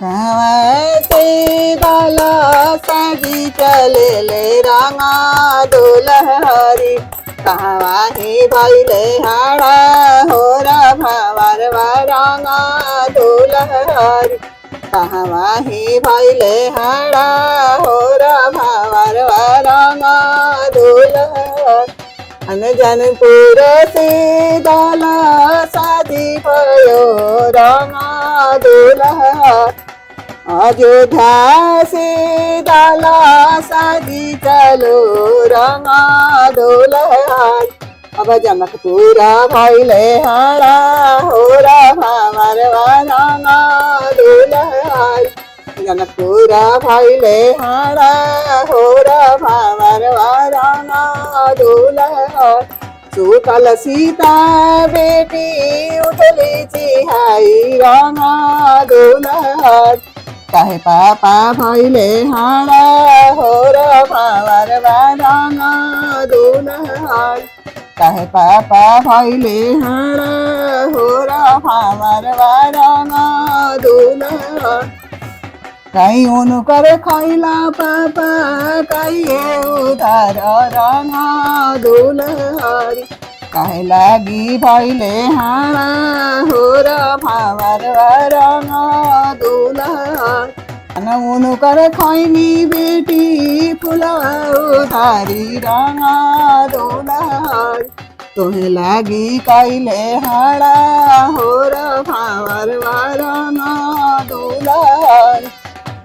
कहवते बाला सगी चले ले रंगा दुलहरी कहवा ही भैले हाड़ा होरा भवर रंगा दुलहरी कहवा ही भैले हाड़ा होरा भवर रंगा दुलहरी जनपुर से दाला शादी भयो रंगा दुलहरी अयोध्या से दाला शादी चलो रंगा दुलहरी अब जनकपुरा भैले हाड़ा होरा भवर रंगा दुलहरी जनकपुरा भैले हाड़ा होरा भवर रंगा दुलहरी सुतल सीता बेटी उठली चिहाई रंगा दुलहरी काहे पापा भैले हाड़ा होरा भवर रंगा दुलहरी काहे पापा भैले हाड़ा होरा भवर रंगा दुलहरी कहीं उनकर खैला पापा कहिए उधार रंगा दुलहरी काहे लागी भैले हाड़ा होरा भवर रंगा दुलहरी उनकर खैनी बेटी फुला उधारी रंगा दुलहरी तोहे लागी कैले हाड़ा होरा भवर रंगा दुलहरी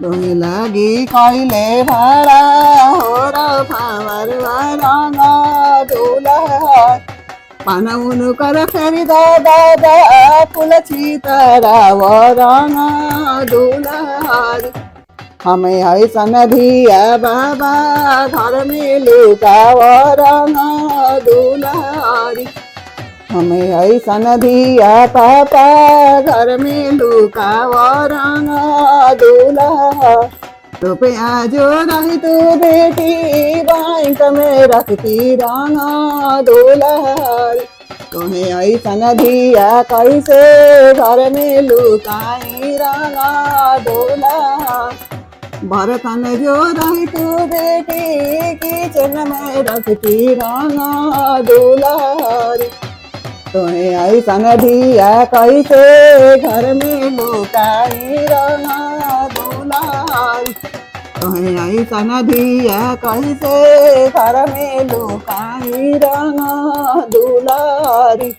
तोहे लागी कैले हाड़ा होरा भवर रंगा दुलहरी पानउन कर फेरि दादा फुल चितराव रंगा दुलहरी हमें ऐसन धिया बाबा घर में लुकाव रंगा दुलहरी हमें ऐसन धिया पापा घर में लुकाव रंगा दुलहरी रुपया जो रही तू बेटी बैंक में रखती रंगा दुलहरी तुम्हें ऐसन धिया कैसे घर में लुकाई रंगा दुलहरी बर्तन जो रही तू बेटी किचन में रखती रंगा दुलहरी तुम्हें ऐसन धिया कैसे घर में लुकाई रंगा दुलहरी तुम्हें ऐसन धिया कैसे घर में लुकाई रंगा दुलहरी।